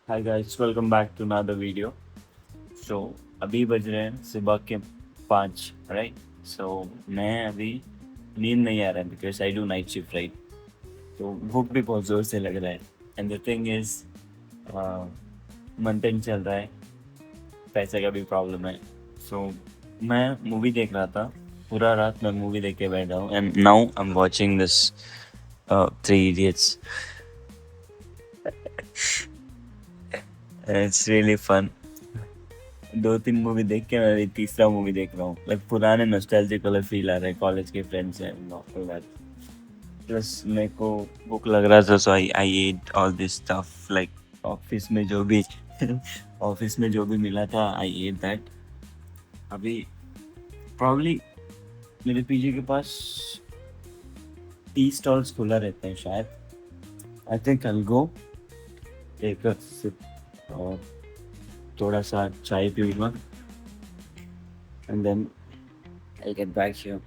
Hi guys, welcome back to another video. So अभी बज रहे हैं सुबह के 5, राइट। सो मैं अभी नींद नहीं आ रहा है because I do night shift, right. तो भूख भी बहुत ज़ोर से लग रहा है। And the thing is month and चल रहा है, पैसे का भी प्रॉब्लम है। सो मैं मूवी देख रहा था, पूरा रात मैं मूवी देख के बैठा हूँ and now I am watching this Three Idiots. It's really fun. 2-3 movie देख के मैं अभी तीसरा मूवी देख रहा हूँ। लाइक पुराने नॉस्टैल्जिक वाला फील आ रहा है, कॉलेज के फ्रेंड्स हैं प्लस मेरे को भूख लग रहा था, so I ate all this stuff. Like office में जो भी ऑफिस में जो भी मिला था आई एट दैट। अभी प्रॉब्ली मेरे पीजी के पास 30 स्टॉल्स खुला रहते हैं शायद। आई थिंक आई गो एक सिप और थोड़ा सा चाय पीऊँगा and then I get back here.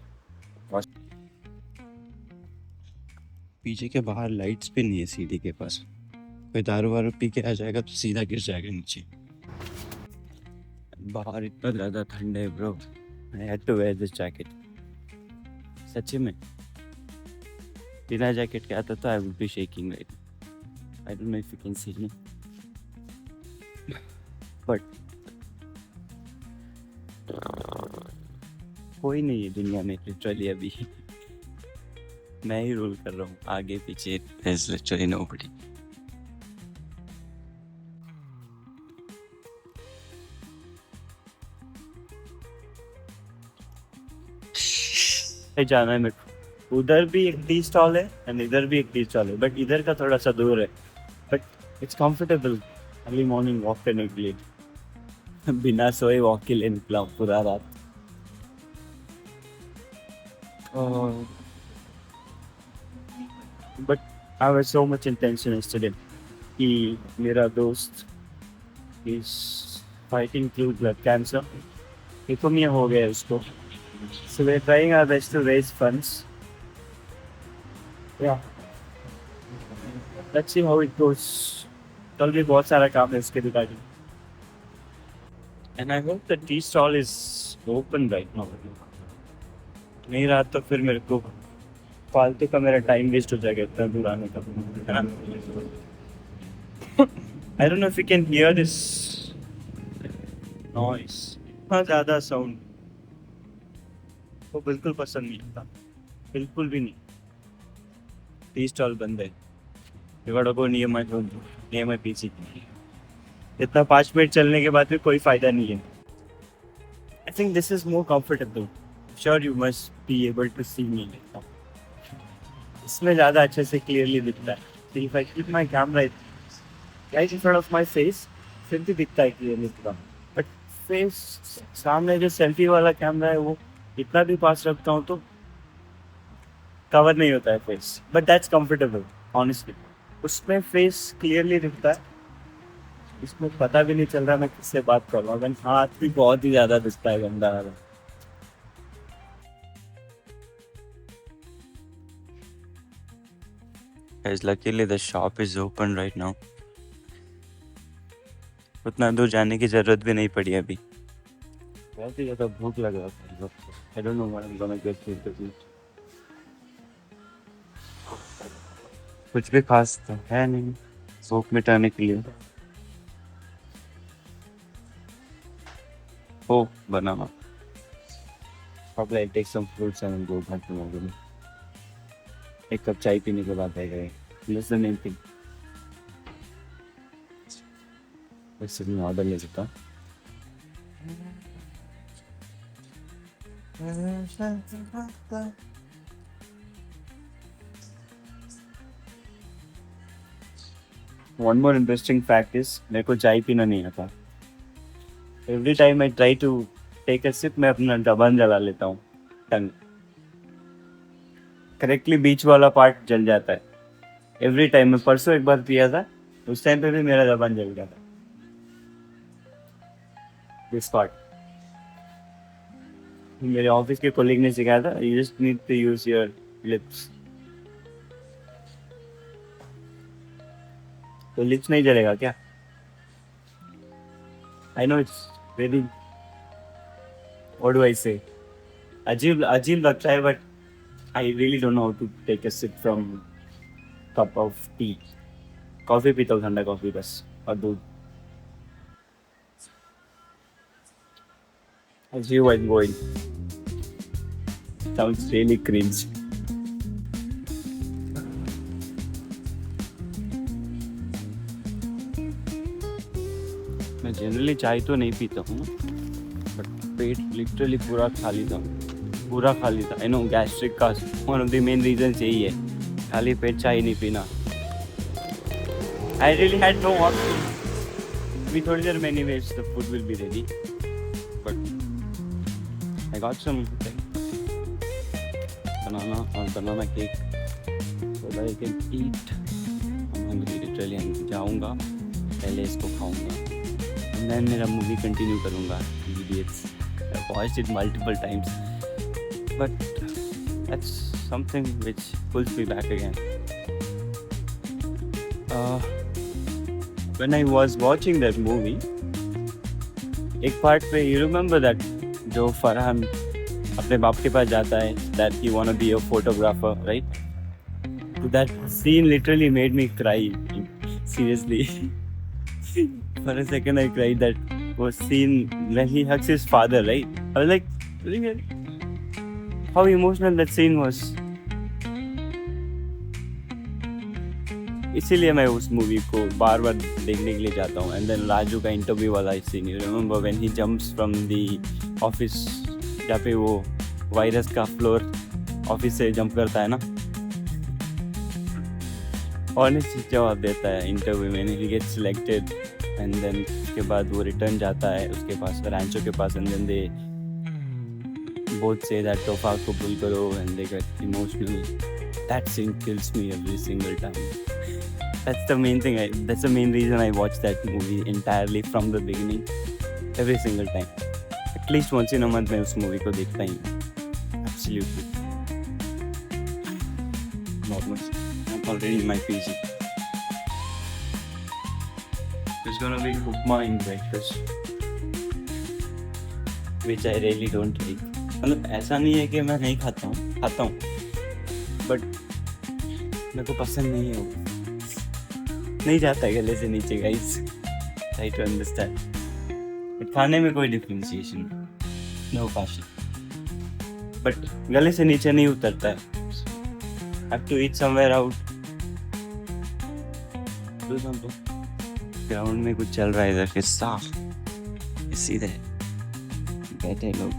पीछे के बाहर लाइट्स भी नहीं है सीढ़ी के पास। कोई दारू वारू पी के आ जाएगा तो सीधा गिर जाएगा नीचे। बाहर इतना ज़्यादा ठंड है bro, I had to wear this jacket. सच्ची में बिना जैकेट के आता तो I would be shaking right. I don't know if you can see me but कोई नहीं है दुनिया में लिटरली अभी। मैं ही रूल कर रहा हूँ, आगे पीछे there's literally nobody। जाना है मेरे को, उधर भी एक टी स्टॉल है एंड इधर भी एक टी स्टॉल है, बट इधर का थोड़ा सा दूर है। But it's comfortable early morning walk करने के लिए। बिना सोए वॉक के लिए निकला हूँ पूरा रात। But I was so much intention yesterday कि मेरा दोस्त is fighting through blood cancer, leukaemia हो गया है उसको। So we are trying our best to raise funds. या let's see how it goes. कल भी बहुत सारा काम है उसके regarding and I hope the tea stall is open right now. नहीं रहा तो फिर मेरे को फालतू का मेरा टाइम वेस्ट हो जाएगा इतना दूर आने का, है ना। आई don't know if you can hear this noise. इतना ज़्यादा साउंड वो बिल्कुल पसंद नहीं आता, बिल्कुल भी नहीं। टी स्टॉल बंद है, you got to go near my room, near my PC. इतना 5 मिनट चलने के बाद भी कोई फायदा नहीं है। I think this is more comfortable. Sure you must be able to see me. इसमें ज़्यादा अच्छे से क्लियरली दिखता है। So if I keep my camera right in front of my face, फिर भी दिखता है क्लियरली पूरा। बट फेस सामने जो सेल्फी वाला कैमरा है वो इतना भी पास रखता हूँ तो कवर नहीं होता है face, but that's comfortable honestly. उसमें फेस क्लियरली दिखता है, इसमें पता भी नहीं चल रहा मैं किससे बात कर रहा हूँ। हाथ भी बहुत ही ज़्यादा दिखता है गंदा वाला। Guys, luckily the shop is open right now। उतना दूर जाने की जरूरत भी नहीं पड़ी अभी। बहुत ही ज़्यादा भूख लग रहा था। I don't know what I'm gonna get to eat। कुछ भी खास तो है नहीं भूख मिटाने के लिए। ओ बनाना। Probably I'll take some fruits and go back to my room। एक कप चाय पीने के बाद आएगा ये। Less than anything। वैसे मैं ऑर्डर ले सकता हूँ। One more interesting fact is मेरे को चाय पीना नहीं आता। Every time I try to take a sip मैं अपना जबान जला लेता हूँ, टंग। करेक्टली बीच वाला पार्ट जल जाता है एवरी टाइम। मैं परसों एक बार पिया था, उस टाइम पे भी मेरा जबान जल गया था। दिस पार्ट मेरे ऑफिस के कोलीग ने सिखाया था, you just need to use your lips. तो लिप्स नहीं जलेगा क्या? I know it's very, what do I say? अजीब लगता है, but I really don't know how to take a sip from cup of tea. Coffee पीता हूँ, ठंडा कॉफी बस, और दूध. I see where I'm going. Sounds really cringe. मैं जनरली चाय तो नहीं पीता हूँ, बट पेट लिटरली पूरा खाली था. आई नो गैस्ट्रिक का one of the main reason यही है, खाली पेट चाय नहीं पीना. I really had no option. अभी थोड़ी देर में anyways the food will be ready, but I got some banana cake so that I can eat. I'm hungry literally. जाऊँगा, पहले इसको खाऊँगा, मैं मेरा मूवी कंटिन्यू करूँगा. Idiots. I've watched it multiple times, but that's something which pulls me back again. When I was watching that movie, एक part पे you remember that जो फरहान अपने बाप के पास जाता है, that he wanna be a photographer, right? So that scene literally made me cry. Seriously. For a second I cried. That was scene when he hugs his father, right? I was like, really? How emotional that scene was. इसीलिए मैं उस movie को बार बार देखने के लिए जाता हूँ. And then Raju का इंटरव्यू वाला scene, you remember when he jumps from the office, जहाँ पे वो वायरस का फ्लोर ऑफिस से जंप करता है ना, ऑनेस्ट जवाब देता है इंटरव्यू में. ही गेट सिलेक्टेड एंड देन उसके बाद वो रिटर्न जाता है उसके पास, रैंचो के पास, and then they both say that तोहफा को पुल करो, and they get emotional. That scene kills me every single time. That's the main thing. That's the main reason I watched that movie entirely from the beginning, every single time. At least once in a month मैं उस movie को देखता ही हूँ. Absolutely. Not much. I'm already in my PG. There's gonna be upma in breakfast, which I really don't like. मतलब ऐसा नहीं है कि मैं नहीं खाता हूँ, but मेरे को पसंद नहीं है वो. नहीं जाता है गले से नीचे, guys. Try to understand. But खाने में कोई डिफरेंशिएशन नो काशी, बट गले से नीचे नहीं उतरता है. Have to eat somewhere out. Ground में कुछ चल रहा है इधर के साफ, सीधे बैठे लोग.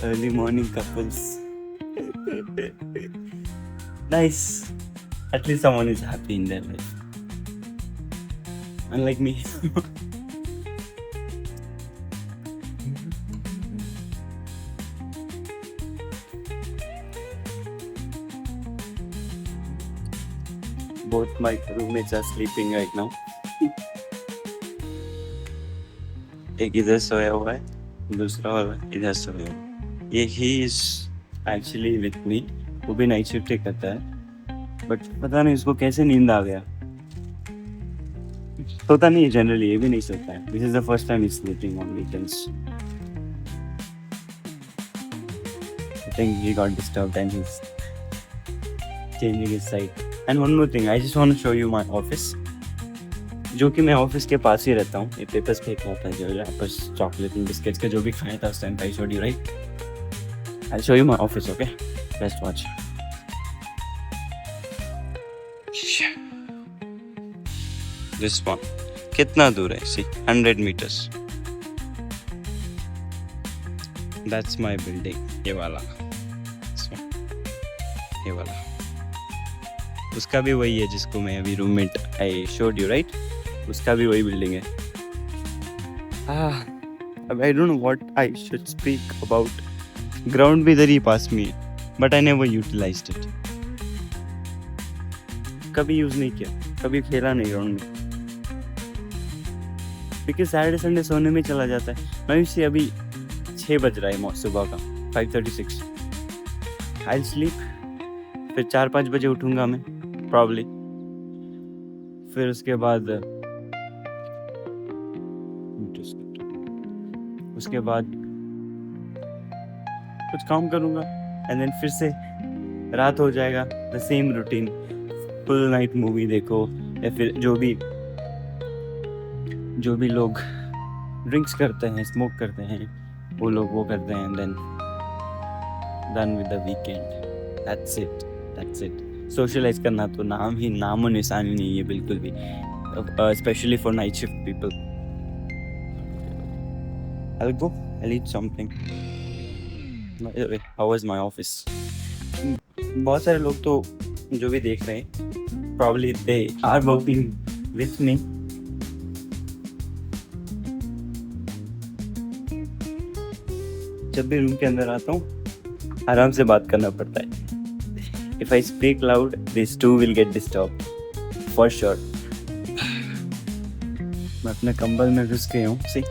Early morning couples. Nice. At least someone is happy in their life. Unlike me. Both my roommates are sleeping right now. एक इधर सोया हुआ है, दूसरा वाला इधर सोया हुआ है. ये he is actually with me. वो भी नाइट शिफ्ट करता है, बट पता नहीं उसको कैसे नींद आ गया. सोता नहीं है जनरली, ये भी नहीं सोता है. This is the first time he sleeping on weekends. I think he got disturbed and he is changing his side. And one more thing, I just want to show you my office, जो कि मैं office के पास ही रहता हूँ. ये papers फेंक रहा था, जो रैपर्स, चॉकलेट एंड बिस्किट्स का जो भी खाया था उस time I showed you, right? I show you my office, okay? Best watch. This one. कितना दूर है? See, 100 meters. That's my building. ये वाला. ये वाला. उसका भी वही है जिसको मैं अभी roommate I showed you, right? उसका भी वही बिल्डिंग है. I don't know what I should speak about. Ground भी इधर ही पास में है, but I never utilized it. कभी यूज नहीं किया, कभी खेला नहीं ग्राउंड में, क्योंकि सैटरडे संडे सोने में चला जाता है. मैं से अभी 6 बज रहा है सुबह का, 5:36. आई स्लीप, फिर 4-5 बजे उठूंगा मैं प्रॉब्ली. फिर उसके बाद उसके बाद कुछ काम करूँगा एंड देन फिर से रात हो जाएगा, the same routine, full night movie देखो, या फिर जो भी लोग ड्रिंक्स करते हैं, स्मोक करते हैं, वो लोग वो करते हैं, then done with the weekend, that's it. Socialize करना तो नामो निशान ही नहीं है बिल्कुल भी, specially for night shift people. I'll eat something. How was my office? बहुत सारे लोग तो जो भी देख रहे हैं, probably they are working with me. जब भी रूम के अंदर आता हूँ आराम से बात करना पड़ता है। If I speak loud, these two will get disturbed for sure. मैं अपने कंबल में घुस गया हूँ। See?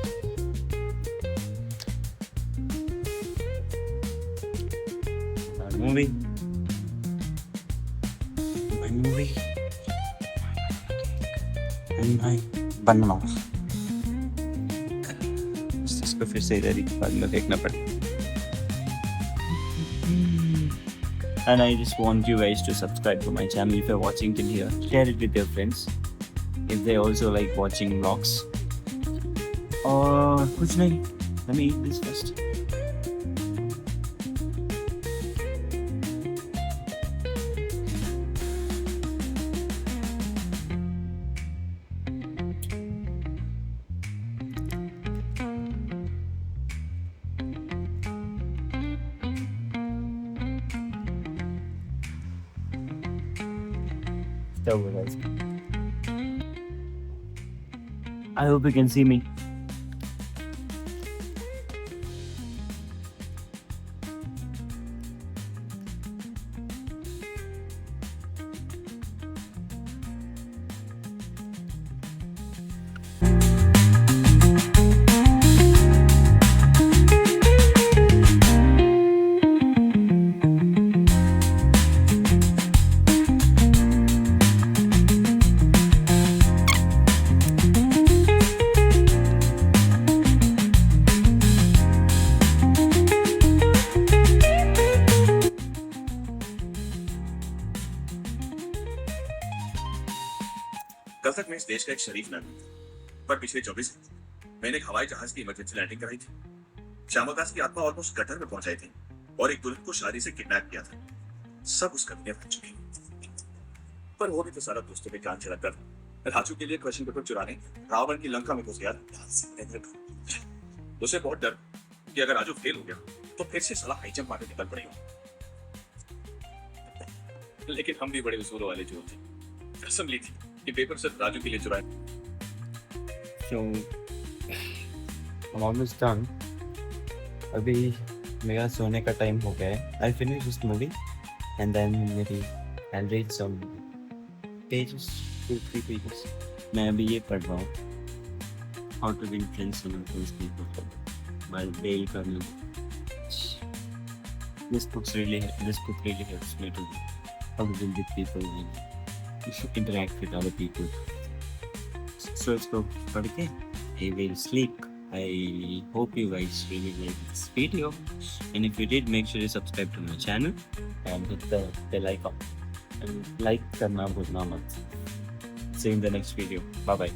My movie and my banana. इसको फिर से इधर ही बाद में देखना पड़ेगा। And I just want you guys to subscribe to my channel if you're watching till here. Share it with your friends if they also like watching vlogs. और कुछ नहीं, let me eat this first. Guys, I hope you can see me. कल तक मैं इस देश का एक शरीफ नागरिक था, पर पिछले 24 मैंने एक हवाई जहाज की इमरजेंसी लैंडिंग कराई थी। श्यामादास की आत्मा ऑलमोस्ट कटर में पहुंचाई थी और एक दुल्हन को शादी से किडनैप किया था। सब उसका दुनिया बन चुकी, पर वो भी तो सारा दोस्तों में कान छिड़क कर राजू के लिए क्वेश्चन पेपर चुराने रावण की लंका में घुस गया। उसे बहुत डर कि अगर राजू फेल हो गया तो फिर से साला हाई जंप मारने निकल पड़ेगा। लेकिन हम भी बड़े उसूलों वाले जो थे, कसम ली थी कि पेपर सिर्फ राजू के लिए चुराए। So I'm almost done. अभी मेरा सोने का टाइम हो गया है। I'll finish this movie and then maybe I'll read some pages, 2-3 pages. मैं अभी ये पढ़ रहा हूँ, How to Win Friends and Influence People by Dale Carnegie. This book really helps me to how to deal with people and interact with other people. So इसको पढ़ के I will sleep. I hope you guys really like this video, and if you did, make sure you subscribe to my channel and hit the bell icon and like करना भूलना मत. See you in the next video. Bye bye.